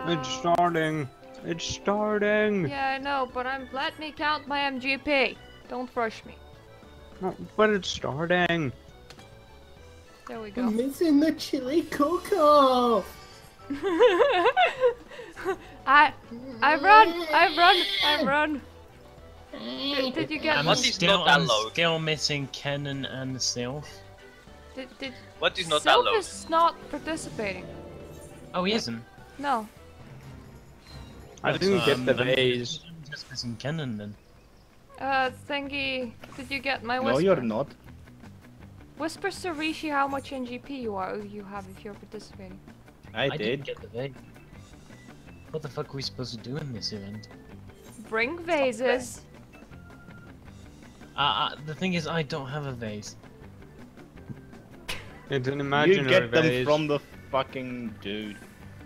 It's starting. It's starting. Yeah, I know, but let me count my MGP. Don't rush me. No, but it's starting. There we go. I'm missing the chili coco. I run. Did you get? What is not I'm allowed? still missing Kennen and Sylph. Did What is not Sylph allowed? is not participating. Oh, he isn't. No. I didn't get the vase. I'm just missing Kennen then. Thingy, did you get my whisper? No, you're not. Whisper Sarishi how much NGP you have if you're participating. I didn't did. get the vase. What the fuck are we supposed to do in this event? Bring vases. The thing is, I don't have a vase. It's an imaginary You get them vase. from the fucking dude.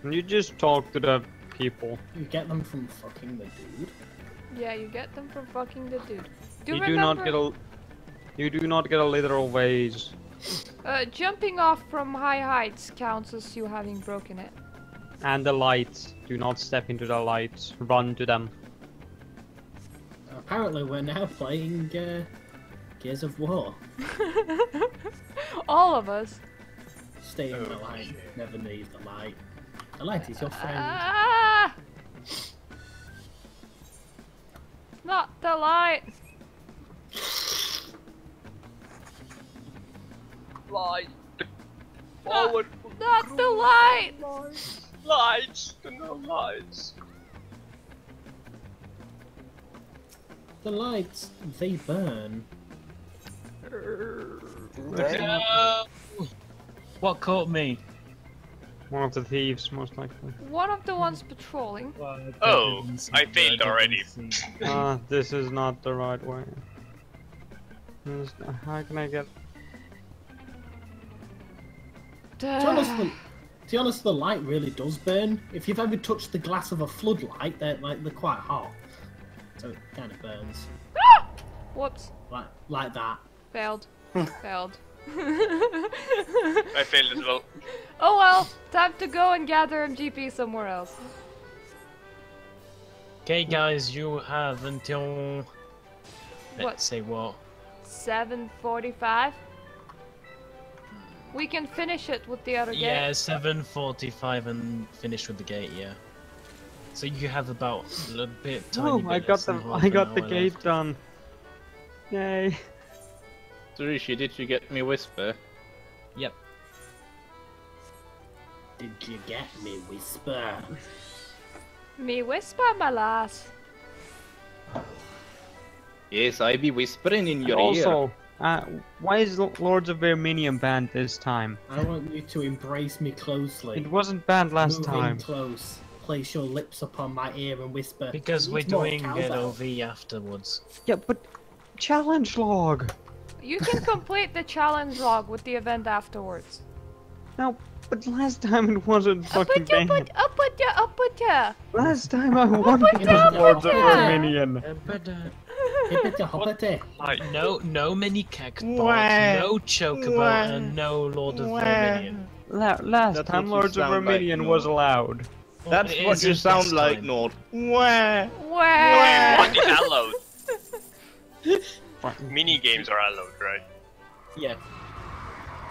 You just talk to the people. You get them from fucking the dude. Yeah, you get them from fucking the dude. You do not get a literal vase. Jumping off from high heights counts as you having broken it. And the lights. Do not step into the lights. Run to them. Apparently we're now playing Gears of War. All of us. Stay in the light, never leave the light. The light is your friend. Ah! Not the light. Light. Forward. Not the light. Lights. No lights. The lights, they burn. No! What caught me? One of the thieves, most likely. One of the ones patrolling. Oh, I failed already. This is not the right way. How can I get... To be honest, the light really does burn. If you've ever touched the glass of a floodlight, they're quite hot. So it kind of burns. Whoops. Like that. Failed. Failed. I failed as well. Oh well, time to go and gather MGP somewhere else. Okay, guys, you have until... Let's say what? 7:45. We can finish it with the other gate. Yeah, 7:45 and finish with the gate, yeah. So you have about a bit, tiny bit. I got the gate left. done. Yay. Surishi, did you get me Whisper? Yep. Did you get me Whisper? Me whisper, my lass. Yes, I be whispering in your ear. Also, why is Lords of Verminion banned this time? I want you to embrace me closely. It wasn't banned last Move time. in close. Place your lips upon my ear and whisper. Because we're "Eat more doing cows it out." OV afterwards. Yeah, but challenge log. You can complete the challenge log with the event afterwards. No, but last time it wasn't fucking banned. Up with ya. Last time I won against Lords of Verminion. Hoppity. No mini cactbot, no chocobo, and no Lord of Verminion. Last That's time what you Lords of sound like, Verminion no. was allowed. That's It what you isn't sound this like, time. Nord. Wah. What is allowed? Mini games are allowed, right? Yeah.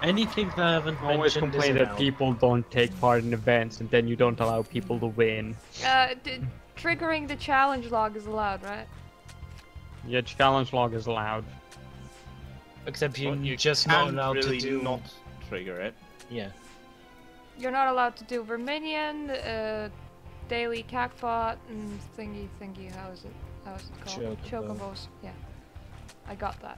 Anything that I haven't I always mentioned complain is that allowed. people don't take part in events and then you don't allow people to win. Triggering the challenge log is allowed, right? Yeah, challenge log is allowed. Except you're You just not can't allowed really to do... not trigger it. Yeah. You're not allowed to do Verminion, daily cactbot, and thingy. How is it called? Chocobo. Chocobos. Yeah, I got that.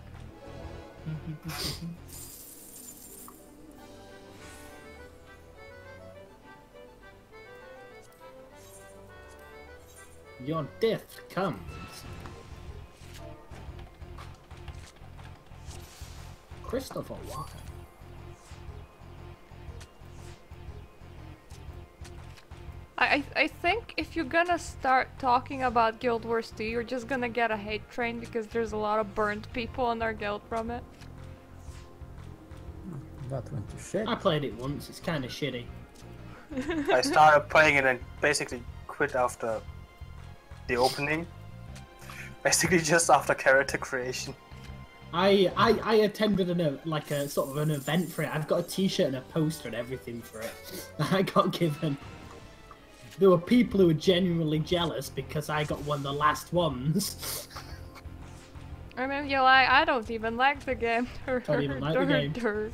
Your death comes. Christopher Walken. I think if you're gonna start talking about Guild Wars 2, you're just gonna get a hate train because there's a lot of burnt people in our guild from it. That went to shit. I played it once, it's kind of shitty. I started playing it and basically quit after the opening. Basically just after character creation. I attended like a sort of an event for it. I've got a T-shirt and a poster and everything for it. I got given. There were people who were genuinely jealous because I got one of the last ones. I mean, you're like, I don't even like the game. Don't even like the game.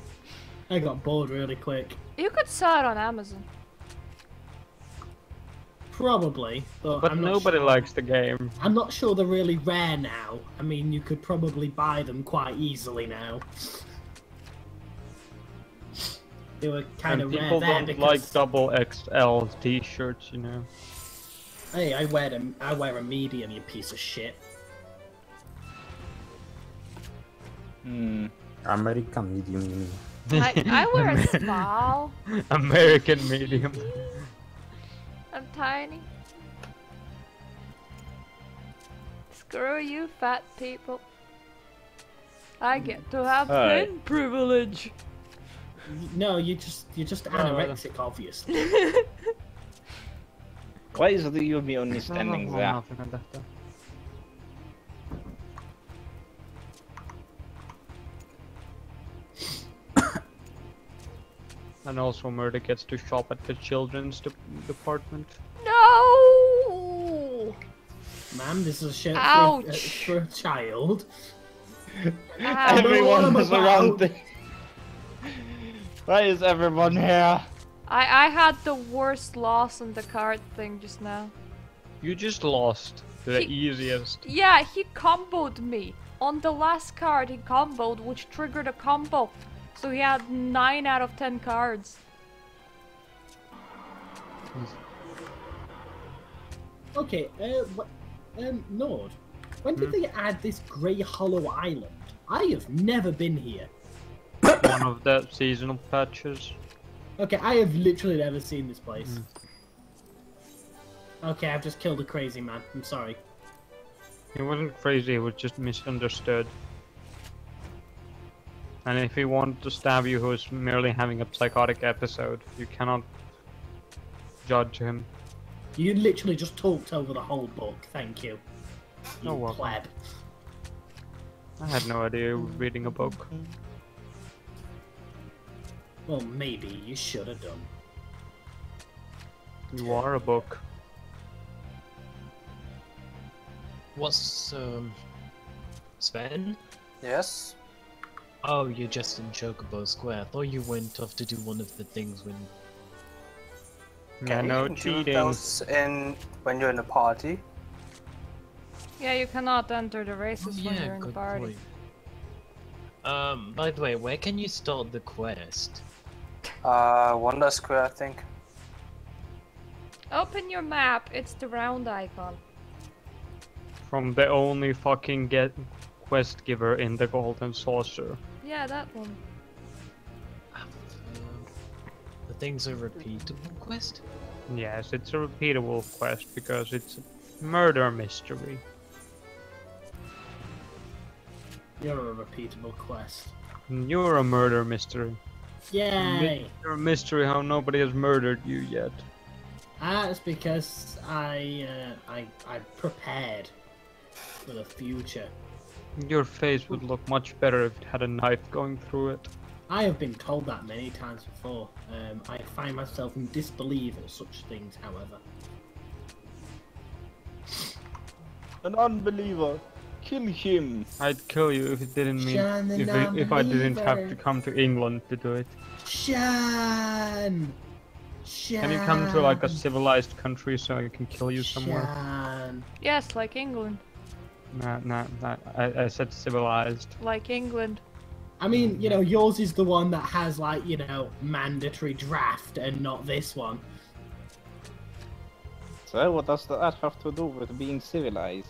I got bored really quick. You could sell it on Amazon. Probably, but I'm not nobody sure. likes the game. I'm not sure they're really rare now. I mean, you could probably buy them quite easily now. They were kind of rare people there don't because like double XL t-shirts, you know. Hey, I wear them. I wear a medium, you piece of shit. American medium, you mean? I wear a small. American medium. I'm tiny. Screw you, fat people. I get to have thin privilege. No, you're just anorexic, obviously. Why is the Yubi only standing there? And also Murder gets to shop at the children's department. No! Ma'am, this is a shirt for a child. Everyone is around the... Why is everyone here? I had the worst loss on the card thing just now. You just lost the easiest. Yeah, he comboed me. On the last card he comboed, which triggered a combo. So he had 9 out of 10 cards. Okay, Nord, when did they add this Grey Hollow Island? I have never been here. One of the seasonal patches. Okay, I have literally never seen this place. Okay, I've just killed a crazy man. I'm sorry. He wasn't crazy, he was just misunderstood. And if he wanted to stab you, he was merely having a psychotic episode. You cannot judge him. You literally just talked over the whole book. Thank you. No You welcome. pleb. I had no idea you were reading a book. Well, maybe you should have done. You are a book. What's Sven? Yes? Oh, you're just in Chocobo Square. I thought you went off to do one of the things when... Yeah, no Do cheating. those when you're in a party. Yeah, you cannot enter the races when you're in the good party. point. By the way, where can you start the quest? Wonder Square, I think. Open your map, it's the round icon. From the only fucking quest giver in the Golden Saucer. Yeah, that one. The thing's a repeatable quest? Yes, it's a repeatable quest because it's a murder mystery. You're a repeatable quest. You're a murder mystery. Yay! You're a mystery how nobody has murdered you yet. That's because I prepared for the future. Your face would look much better if it had a knife going through it. I have been told that many times before. I find myself in disbelief at such things, however. An unbeliever. Kill him. I'd kill you if it didn't mean Shan the if I didn't have to non-believer. come to England to do it. Shan! Shan! Can you come to like a civilized country so I can kill you somewhere? Shan! Yes, like England. Nah, I said civilized. Like England. I mean, you know, yours is the one that has, like, you know, mandatory draft and not this one. So what does that have to do with being civilized?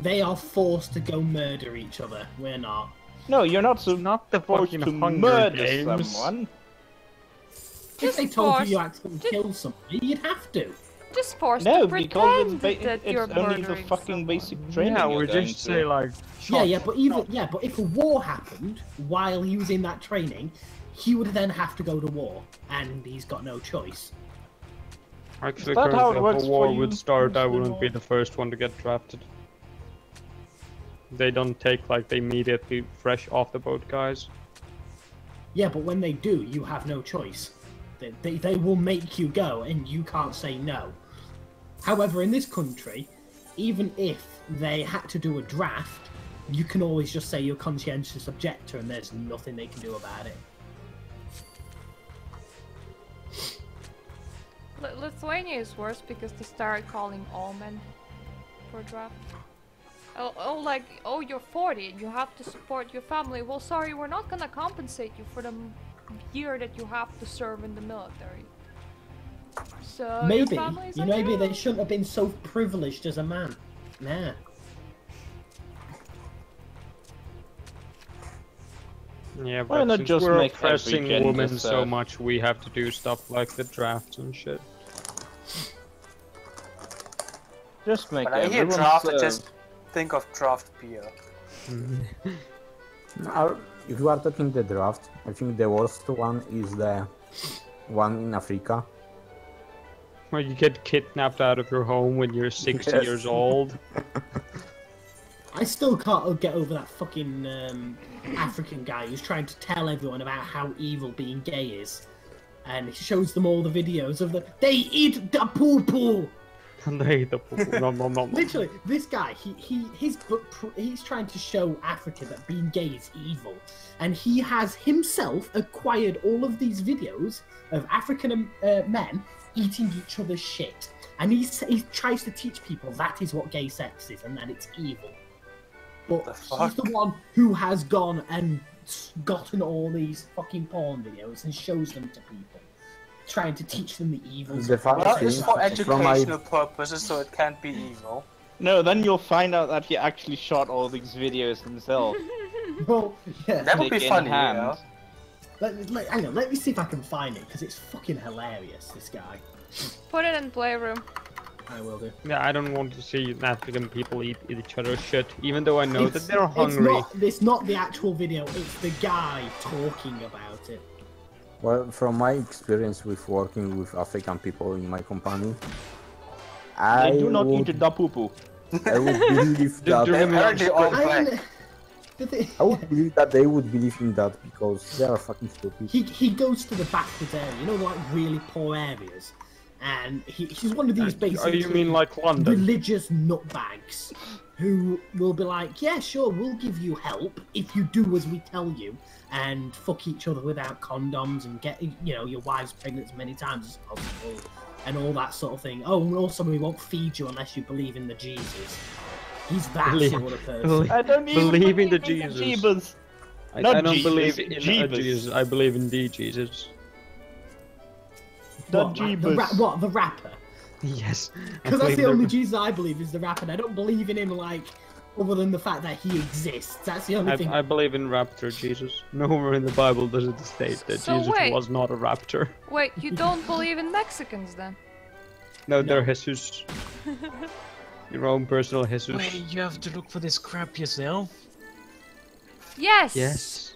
They are forced to go murder each other. We're not. No, you're not Not the supposed fucking to Hunger murder Games. someone. If they told forced. you accidentally kill somebody, you'd have to. Just forced No, to because pretend that you're it's only the murdering fucking someone. basic training Yeah, you're we going just to. say like. But if a war happened while he was in that training, he would then have to go to war, and he's got no choice. Actually, Is that how currently, it works if a for war you, would start, I Mr. wouldn't be Lord? the first one to get drafted. They don't take like the immediately fresh off the boat guys. Yeah, but when they do, you have no choice. They will make you go, and you can't say no. However, in this country, even if they had to do a draft, you can always just say you're conscientious objector, and there's nothing they can do about it. Lithuania is worse because they started calling all men for draft. Oh, like, oh, you're 40 and you have to support your family. Well, sorry, we're not gonna compensate you for the year that you have to serve in the military. So Maybe, your family's like, maybe they "Oh." shouldn't have been so privileged as a man. Nah. Yeah, Why but not since just we're make every oppressing gender women so serve? much, we have to do stuff like the drafts and shit. Just make When I hear everyone draft, I serve. just think of draft beer. If you are talking the draft, I think the worst one is the one in Africa. Where you get kidnapped out of your home when you're 60 Yes. years old. I still can't get over that fucking African guy who's trying to tell everyone about how evil being gay is. And he shows them all the videos of they eat the poo-poo! And they eat the poo-poo. Nom, nom, nom. Literally, this guy, he's trying to show Africa that being gay is evil. And he has himself acquired all of these videos of African men eating each other's shit. And he tries to teach people that is what gay sex is and that it's evil. But he's the one who has gone and gotten all these fucking porn videos and shows them to people, trying to teach them the evils. The fact Well, is, it's for from my educational purposes, so it can't be evil. No, then you'll find out that he actually shot all these videos himself. Well, yeah. That would be Dick in funny, hand. yeah. Hang on, let me see if I can find it, because it's fucking hilarious, this guy. Put it in playroom. I will do. Yeah, I don't want to see African people eat each other's shit, even though I know that they're It's hungry. it's not the actual video, it's the guy talking about it. well, from my experience with working with African people in my company, They I do not would, eat the poo-poo. I would believe that. do you remember- Apparently all I black. mean, the thing- I would believe that they would believe in that because they are fucking stupid. he goes to the backwoods area, you know, like really poor areas, and he's one of these Oh, basically you mean like London? religious nutbags who will be like, yeah, sure, we'll give you help if you do as we tell you, and fuck each other without condoms and get, you know, your wives pregnant as many times as possible, and all that sort of thing. Oh, and also we won't feed you unless you believe in the Jesus. He's that sort of person. I don't even Believe in the believe Jesus. Jeebus. I Not don't Jesus, believe in Jeebus. Jesus. I believe in the Jesus. The What, like Jeebus. the rapper? Yes. I Because that's believe the in only Jesus I believe is the rapper, and I don't believe in him, like, other than the fact that he exists. That's the only thing. I believe in Raptor Jesus. Nowhere in the Bible does it state that So Jesus wait. was not a raptor. Wait, you don't believe in Mexicans then? No, they're Jesus. Your own personal Jesus. Wait, you have to look for this crap yourself? Yes! Yes.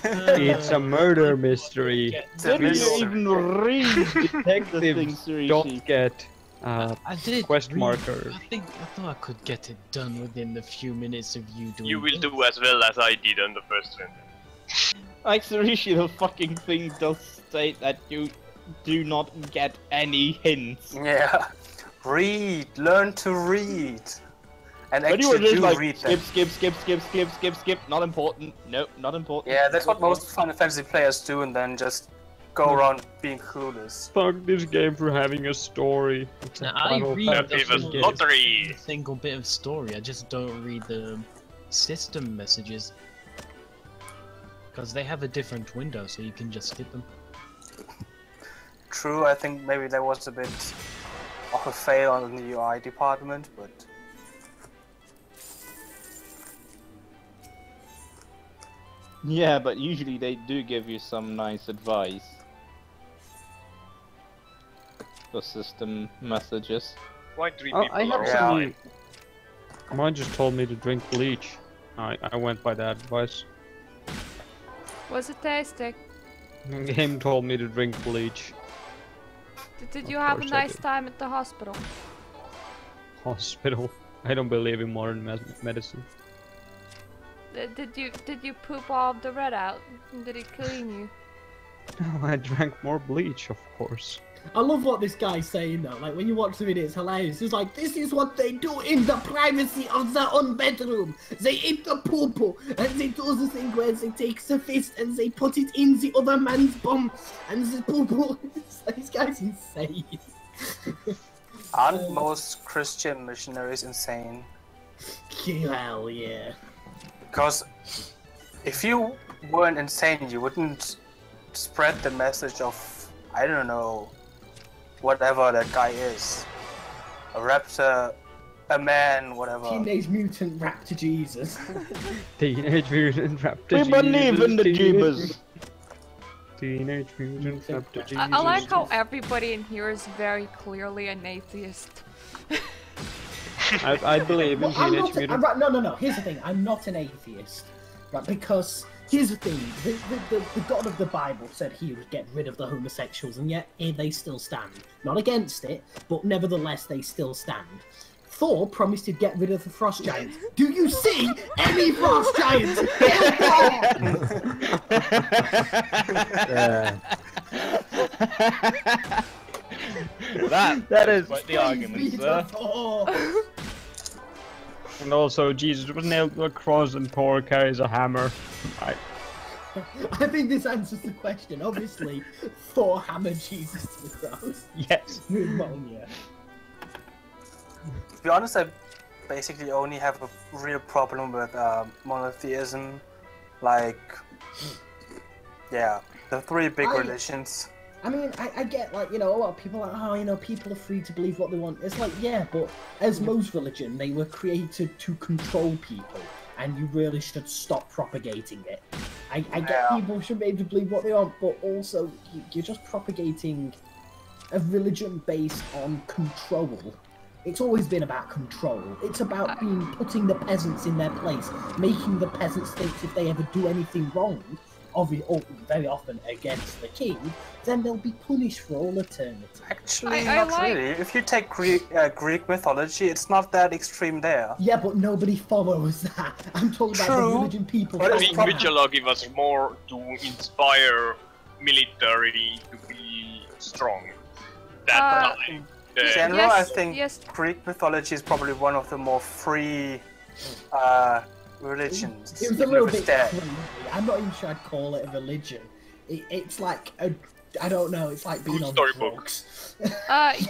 It's a murder mystery. Didn't you mystery. even read the Detectives thing, don't get I did quest read- marker. I thought I could get it done within a few minutes of you doing You will it. do as well as I did on the first one. Like, seriously, the fucking thing does state that you do not get any hints. Yeah. Read. Learn to read. And But you were actually just do like, read skip, them. skip, not important, nope, not important. Yeah, that's what most Final Fantasy players do, and then just go around being clueless. Fuck this game for having a story. It's a Now, I Final read Fantasy Give us game. lottery! a single bit of story, I just don't read the system messages. Because they have a different window, so you can just skip them. True, I think maybe there was a bit of a fail on the UI department, but Yeah, but usually they do give you some nice advice. For system messages. Why three Oh, people I have are Yeah. some. Mine just told me to drink bleach. I went by that advice. Was it tasty? The game told me to drink bleach. Did you Of have a course I nice did. time at the hospital? Hospital. I don't believe in modern medicine. Did you poop all of the red out? Did it clean you? No, I drank more bleach, of course. I love what this guy's saying though. Like when you watch the video, it's hilarious. It's like this is what they do in the privacy of their own bedroom. They eat the poo and they do the thing where they take the fist and they put it in the other man's bum and the poo. This guy's insane. Aren't most Christian missionaries insane? Hell yeah. Because if you weren't insane, you wouldn't spread the message of, I don't know, whatever that guy is. A raptor, a man, whatever. Teenage Mutant Raptor Jesus. Teenage Mutant Raptor. We believe in the Jeebus. Teenage Mutant Raptor. Jesus. I like how everybody in here is very clearly an atheist. I believe in Well, I'm Teenage not. Mutant. Right, no. Here's the thing. I'm not an atheist, right? Because here's the thing. The God of the Bible said he would get rid of the homosexuals, and yet here they still stand. Not against it, but nevertheless they still stand. Thor promised to get rid of the frost giants. Do you see any frost giants? That is quite the argument, sir. Thor. And also, Jesus was nailed to a cross and Thor carries a hammer. I think this answers the question. Obviously, Thor hammered Jesus to the cross. Yes. Pneumonia. To be honest, I basically only have a real problem with monotheism. Like, yeah, the three big religions. I mean, I get, like, you know, a lot of people are like, oh, you know, people are free to believe what they want. It's like, yeah, but as most religion, they were created to control people, and you really should stop propagating it. I get people should be able to believe what they want, but also, you're just propagating a religion based on control. It's always been about control. It's about putting the peasants in their place, making the peasants think if they ever do anything wrong, very often against the king, then they'll be punished for all eternity. Actually, not really. If you take Greek mythology, it's not that extreme there. Yeah, but nobody follows that. I'm talking about the religion people. Greek mythology was more to inspire military to be strong. That time. In general, I think Greek mythology is probably one of the more free religions. It was a little bit crazy. I'm not even sure I'd call it a religion. It's like I don't know. It's like being on drugs.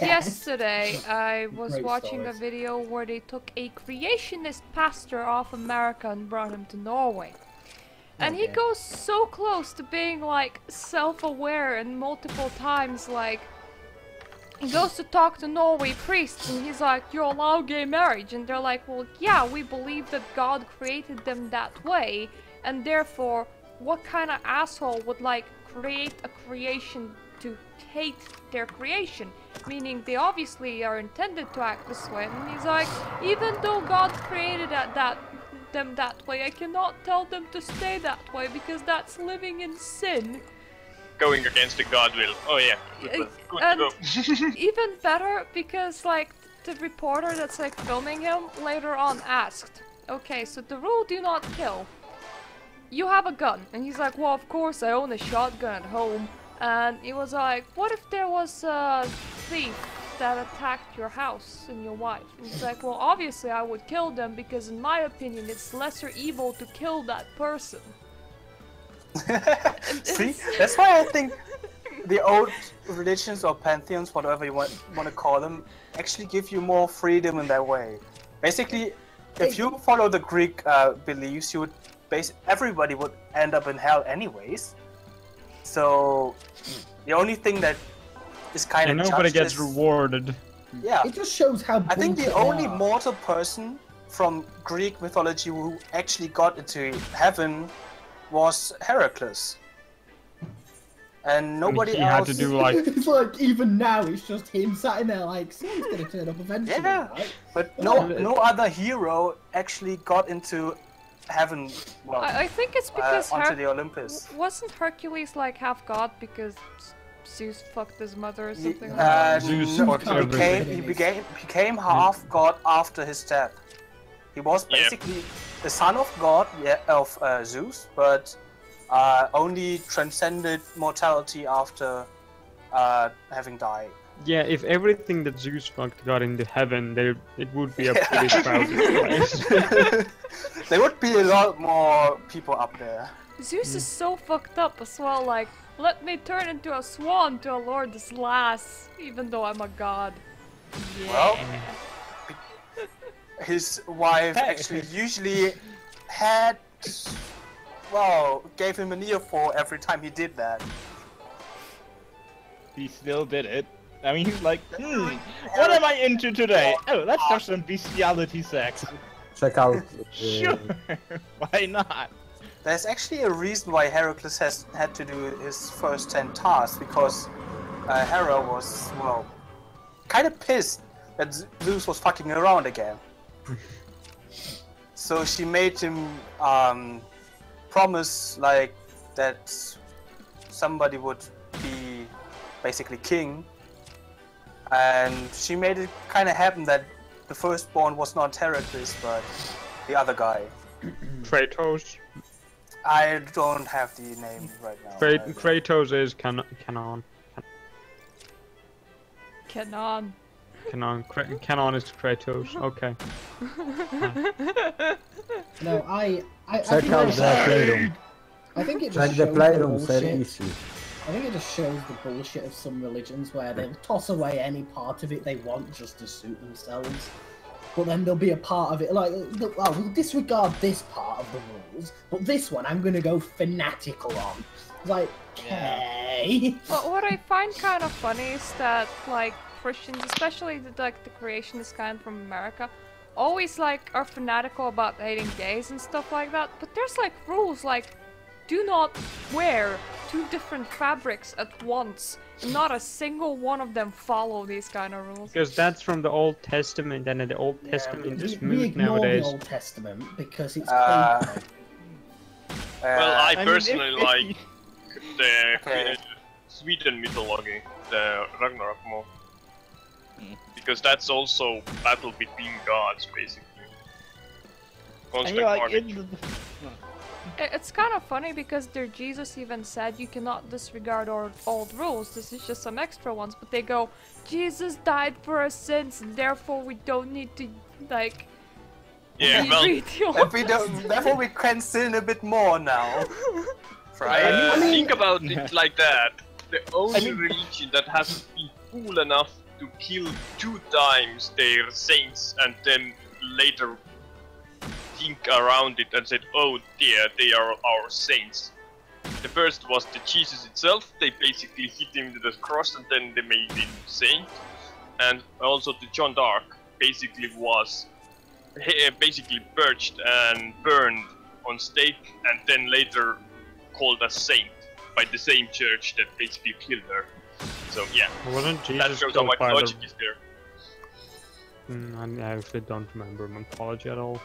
Yesterday I was watching a video where they took a creationist pastor off America and brought him to Norway. And he goes so close to being like self-aware and multiple times like he goes to talk to Norway priests and he's like, you allow gay marriage, and they're like, well yeah, we believe that God created them that way, and therefore what kind of asshole would like create a creation to hate their creation? Meaning they obviously are intended to act this way. And he's like, even though God created them that way, I cannot tell them to stay that way because that's living in sin. Going against the God will. Oh yeah, good and to go. Even better because like the reporter that's like filming him later on asked, okay, so the rule do not kill. You have a gun. And he's like, well, of course I own a shotgun at home. And he was like, what if there was a thief that attacked your house and your wife? And he's like, well, obviously I would kill them because in my opinion it's lesser evil to kill that person. See, that's why I think the old religions or pantheons, whatever you want to call them, actually give you more freedom in that way. Basically, if you follow the Greek beliefs, you would everybody would end up in hell anyways. So the only thing that is kind of nobody gets rewarded. Yeah, it just shows how. I think the only mortal person from Greek mythology who actually got into heaven was Heracles, and nobody else. Had to do like. It's like even now, it's just him sat in there like someone's gonna turn up eventually. Yeah, right? But no other hero actually got into heaven. Well, I think it's because onto the Olympus. Wasn't Hercules like half god because Zeus fucked his mother or something like that? Zeus no, fucked everything. he became half god after his death. He was Yeah. basically the son of God, of Zeus, but only transcended mortality after having died. Yeah, if everything that Zeus fucked got into heaven, it would be a pretty crowded place. There would be a lot more people up there. Zeus is so fucked up as well, like, let me turn into a swan to allure this lass, even though I'm a god. Yeah. Well, his wife actually usually had, well, gave him an earful every time he did that. He still did it. I mean, he's like, what am I into today? Oh, let's have some bestiality sex. Check out. Sure, why not? There's actually a reason why Heracles had to do his first 10 tasks, because Hera was, well, kind of pissed that Zeus was fucking around again. So she made him promise, like, that somebody would be basically king. And she made it kind of happen that the firstborn was not Heracles, but the other guy. Kratos. I don't have the name right now. Kratos is Canon. Canon. Canon is Kratos. Okay. No, I Check think out it the just- playroom. I think it just Check the shows playroom, bullshit. very easy. I think it just shows the bullshit of some religions where they'll toss away any part of it they want just to suit themselves. But then there'll be a part of it like, oh, we'll disregard this part of the rules, but this one I'm gonna go fanatical on. It's like, okay. But what I find kind of funny is that, like, Christians, especially the creationist kind from America, always, like, are fanatical about hating gays and stuff like that, but there's, like, rules, like, do not wear 2 different fabrics at once. Not a single one of them follow these kind of rules. Because that's from the Old Testament, and the Old Testament is we moot ignore nowadays. the Old Testament because it's Well, I I mean, personally if like the Okay. Sweden mythology, the Ragnarok more. Because that's also battle between gods, basically. And Constant you're like, carnage. It's kind of funny because their Jesus even said you cannot disregard our old rules, this is just some extra ones, but they go, Jesus died for our sins, and therefore we don't need to, like, Yeah, well, read the old If we don't, therefore we can sin a bit more now. Right? think about it like that. The only religion that has been fool enough to kill 2 times their saints and then later think around it and said, oh dear, they are our saints. The first was the Jesus itself. They basically hit him to the cross and then they made him saint. And also the John d'Arc basically was basically purged and burned on stake and then later called a saint by the same church that basically killed her. So yeah, Wasn't that Jesus shows how much part logic of... is there. I actually don't remember mythology at all.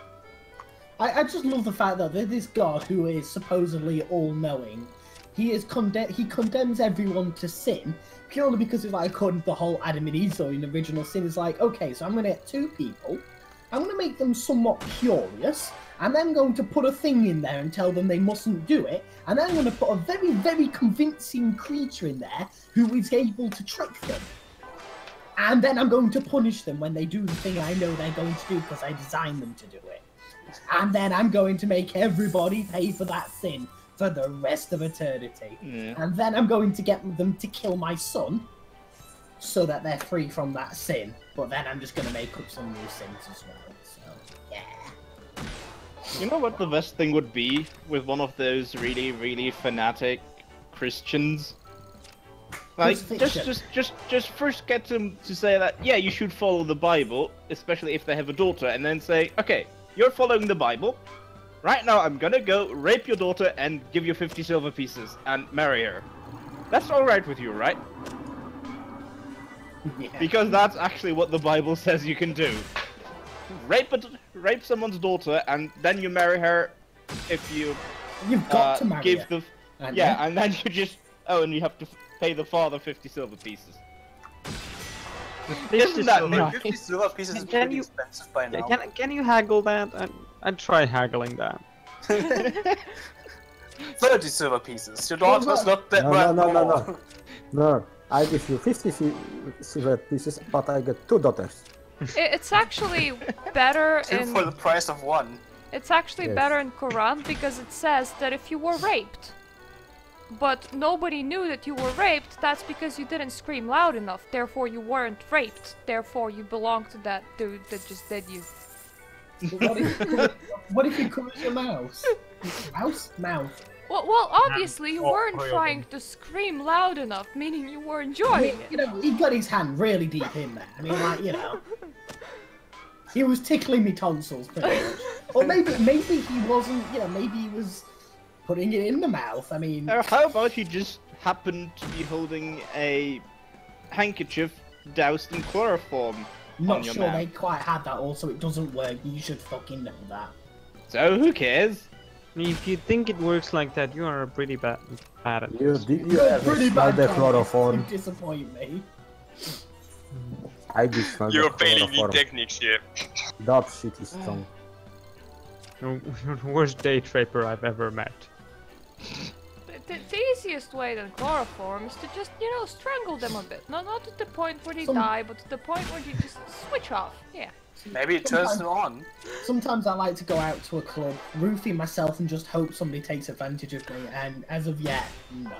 I just love the fact that this God who is supposedly all-knowing, he condemns everyone to sin purely because it's like, according to the whole Adam and Eve story in the original sin, it's like, okay, so I'm going to get 2 people, I'm going to make them somewhat curious, and then I'm going to put a thing in there and tell them they mustn't do it, and then I'm going to put a very, very convincing creature in there who is able to trick them. And then I'm going to punish them when they do the thing I know they're going to do because I designed them to do it. And then I'm going to make everybody pay for that sin for the rest of eternity. Yeah. And then I'm going to get them to kill my son so that they're free from that sin. But then I'm just going to make up some new sins as well. So, yeah. You know what the best thing would be with one of those really, really fanatic Christians? Like, just first get them to say that, yeah, you should follow the Bible, especially if they have a daughter, and then say, okay, you're following the Bible. Right now, I'm gonna go rape your daughter and give you 50 silver pieces and marry her. That's alright with you, right? Yeah. Because that's actually what the Bible says you can do. Rape someone's daughter, and then you marry her if you You've got to marry give her. the... And Yeah, then- and then you just Oh, and you have to pay the father 50 silver pieces. Isn't that Maybe nice? 50 silver pieces is Can pretty you- expensive by now. Can you haggle that? I'd try haggling that. 30 silver pieces. Your daughter's not that No, worth no, no, no, more. no. No, I give you 50 silver pieces, but I get 2 daughters. It's actually better Two for the in. price of one. It's actually Yes. better in Quran because it says that if you were raped, but nobody knew that you were raped, that's because you didn't scream loud enough. Therefore, you weren't raped. Therefore, you belong to that dude that just did you. What if you covers your mouse? Mouth. Well, obviously you Oh, weren't oh, yeah. trying to scream loud enough, meaning you were I enjoying mean, it. you know, he got his hand really deep in there. I mean, like, you know, he was tickling me tonsils pretty much. Or maybe he wasn't. You know, maybe he was putting it in the mouth. I mean, How about he just happened to be holding a handkerchief doused in chloroform not on your sure mouth? they quite had that. Also, it doesn't work. You should fucking know that. So who cares? If you think it works like that, you are pretty bad at it. Did you You're ever pretty smell bad. the Tom. chloroform? You disappoint me. I did smell You're the failing in chloroform. techniques here. That shit is strong. You're the worst day trapper I've ever met. The easiest way than chloroform is to just, you know, strangle them a bit. Not to the point where they Some- die, but to the point where you just switch off. Yeah. Maybe it turns them on. Sometimes I like to go out to a club, roofie myself, and just hope somebody takes advantage of me. And as of yet, no,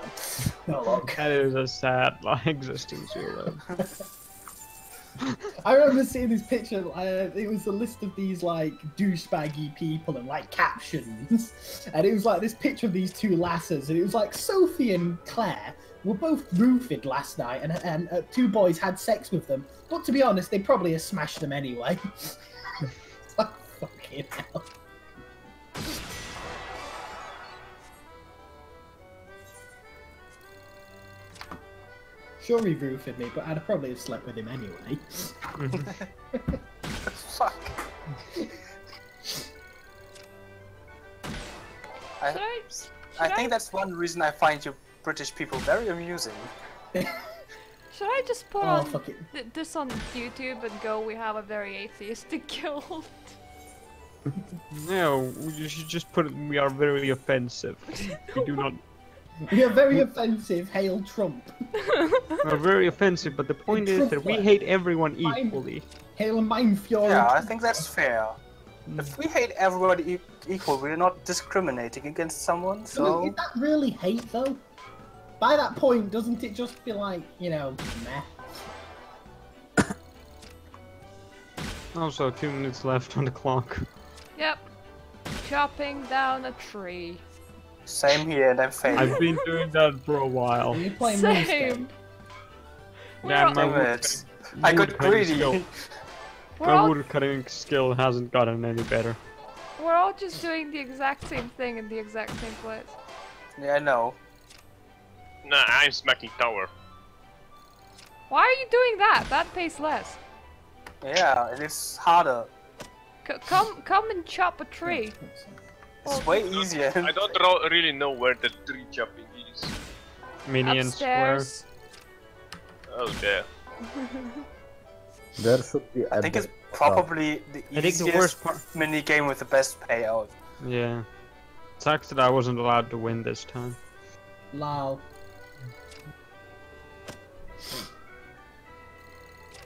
no luck. That is a sad existence you live. I remember seeing this picture. It was a list of these like douchebaggy people and like captions, and it was like this picture of these two lasses, and it was like Sophie and Claire were both roofied last night, and two boys had sex with them. But to be honest, they probably have smashed them anyway. It's like fucking hell. Sure, he roofied me, but I'd probably have slept with him anyway. Fuck. I think that's one reason I find you British people very amusing. Should I just put Oh, on fuck it. this on YouTube and go, we have a very atheistic guild? No, you should just put it, we are very offensive. We do not... You're very offensive, hail Trump. We're very offensive, but the point is that we hate everyone equally. Hail Mein Führer. Yeah, I think that's fair. If we hate everybody equal, we're not discriminating against someone, I mean, so... is that really hate, though? By that point, doesn't it just be like, you know, meh? Also, 2 minutes left on the clock. Yep. Chopping down a tree. Same here, and I'm failing. I've been doing that for a while. Are you playing Same. Yeah, my Damn it. I got greedy. We're all, wood cutting skill hasn't gotten any better. we're all just doing the exact same thing in the exact same place. Yeah, I know. Nah, I'm smacking tower. Why are you doing that? That pays less. Yeah, it is harder. Come and chop a tree. It's way easier. I don't really know where the tree chopping is. Minions square. Upstairs. Oh, there. There should be a I think it's bit- probably the I think the easiest worst part... mini game with the best payout. Yeah. Sucks that I wasn't allowed to win this time. Lol.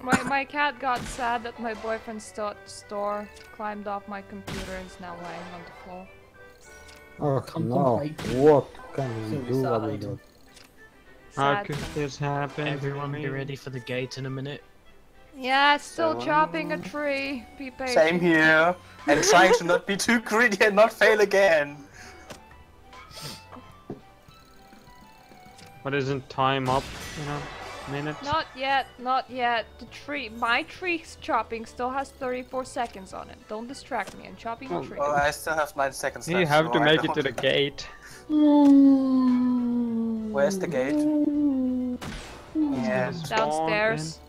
My cat got sad that my boyfriend store climbed off my computer and is now laying on the floor. Oh no, Contemplating what can we do suicide. about that? How Sad. could this happen? Everyone to be me? ready for the gate in a minute. Yeah, still So, chopping a tree. Be patient. Same here. And trying to not be too greedy and not fail again. But isn't time up in a minute? Not yet, not yet. The tree, my tree's chopping still has 34 seconds on it. Don't distract me. I'm chopping a tree. Well, I still have 9 seconds left. You have so to I make it to the don't- gate. Where's the gate? Yeah. Downstairs.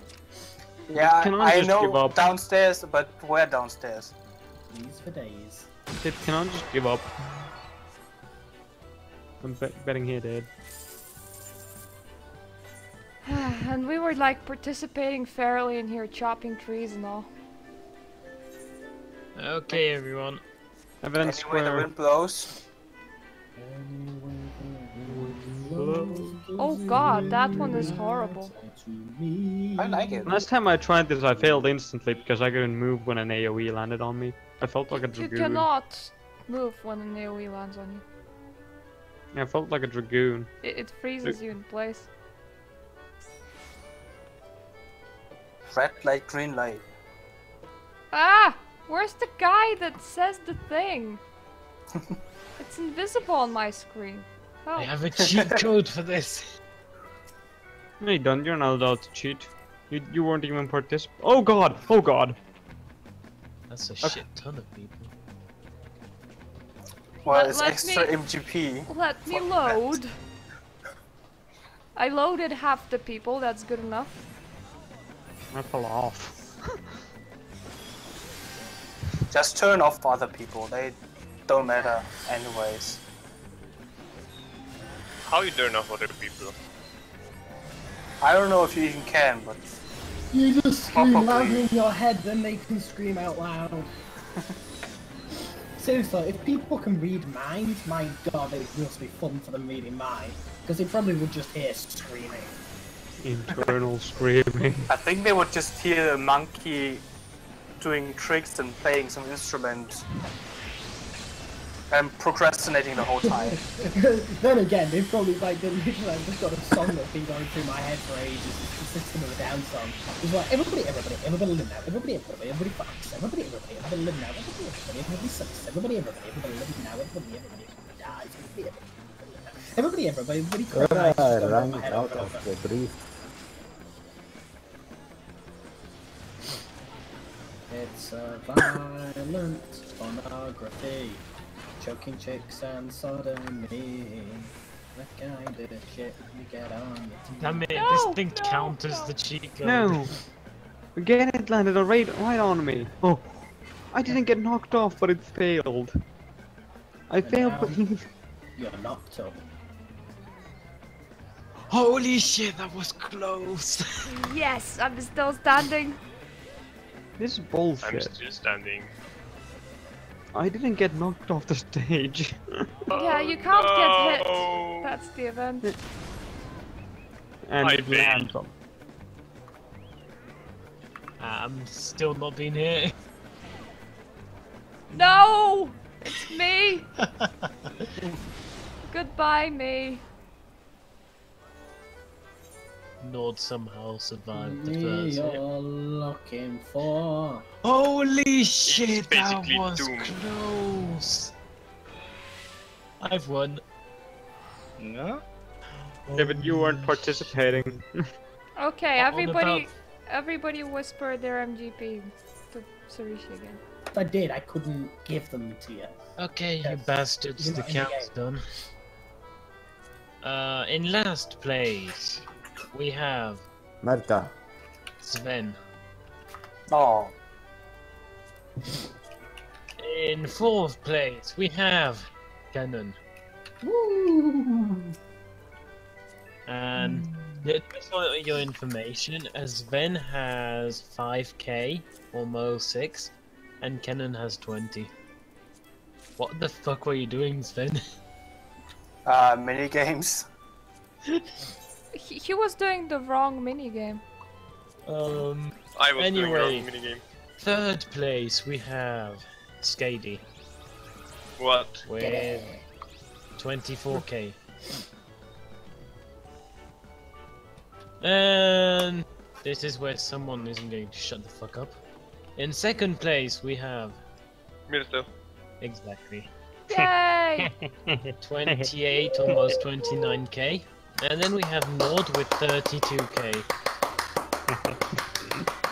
Yeah, Can I I just give know up? downstairs, but where downstairs? These for days. Did, can I just give up? I'm betting he did. And we were like participating fairly in here, chopping trees and all. Okay, everyone. Event Anyway, the square. wind blows. Oh god, that one is horrible. I like it. Last time I tried this, I failed instantly because I couldn't move when an AoE landed on me. I felt like a You dragoon. cannot move when an AoE lands on you. Yeah, I felt like a dragoon. It freezes you in place. Red light, green light. Ah! Where's the guy that says the thing? It's invisible on my screen. I Oh. have a cheat code for this. No, you don't. You're not allowed to cheat. You weren't even participating. Oh god! Oh god! That's a shit ton of people. Well, Let- it's let extra me- MGP. Let me for load. I loaded half the people, that's good enough. I fell off. Just turn off other people. They don't matter anyways. How you turn off other people? I I don't know if you even can, but You just scream Probably. loudly in your head, then they can scream out loud. Seriously, if people can read minds, my god, it must be fun for them reading minds. Because they probably would just hear screaming. Internal screaming. I think they would just hear a monkey doing tricks and playing some instrument and procrastinating the whole time. Then again, they've probably like been literally I've just got a song that's been going through my head for ages. It's the System of a Down song. It's like everybody live now. Everybody fucks. Everybody live now. Everybody sucks. Everybody live now. Everybody dies. Everybody cries. I ran out of the brief. It's a violent pornography. Choking chicks and sodomy. The kind of shit you get on your teeth. Damn it, No, this thing no, counters no. the cheat code. No! Again, it landed right on me. Oh, I didn't get knocked off, but it failed. I failed, but You're knocked up. Holy shit, that was close. Yes, I'm still standing. this is I'm bullshit. still standing. I didn't get knocked off the stage. Yeah, you can't get hit. No. That's the event. And I it failed. lands on. I'm still not being hit. No! It's me! Goodbye, me. Nord somehow survived the Me first hit. you're looking for. Holy shit, that basically was doomed. close. I've won. No? Yeah, but you weren't participating. Okay, On about- everybody whisper their MGP to Sarishi again. If I did, I couldn't give them to you. Okay, you Yes. bastards, You're the not in the count's done. In last place, we have Merta. Sven. Oh, In fourth place, we have Cannon. Woo! And just for your information, Sven has 5k, almost 6, and Cannon has 20. What the fuck were you doing, Sven? mini games. He was doing the wrong minigame. I was doing Anyway. wrong minigame. Third place, we have Skady What? with 24k. And this is where someone isn't going to shut the fuck up. In second place, we have Mirto. exactly Yay! 28, almost 29k. And then we have Nord with 32k.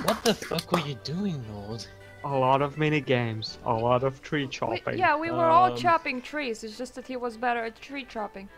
What the fuck were you doing, Nord? A lot of mini games, a lot of tree chopping. Yeah, we were all Um, chopping trees. It's just that he was better at tree chopping.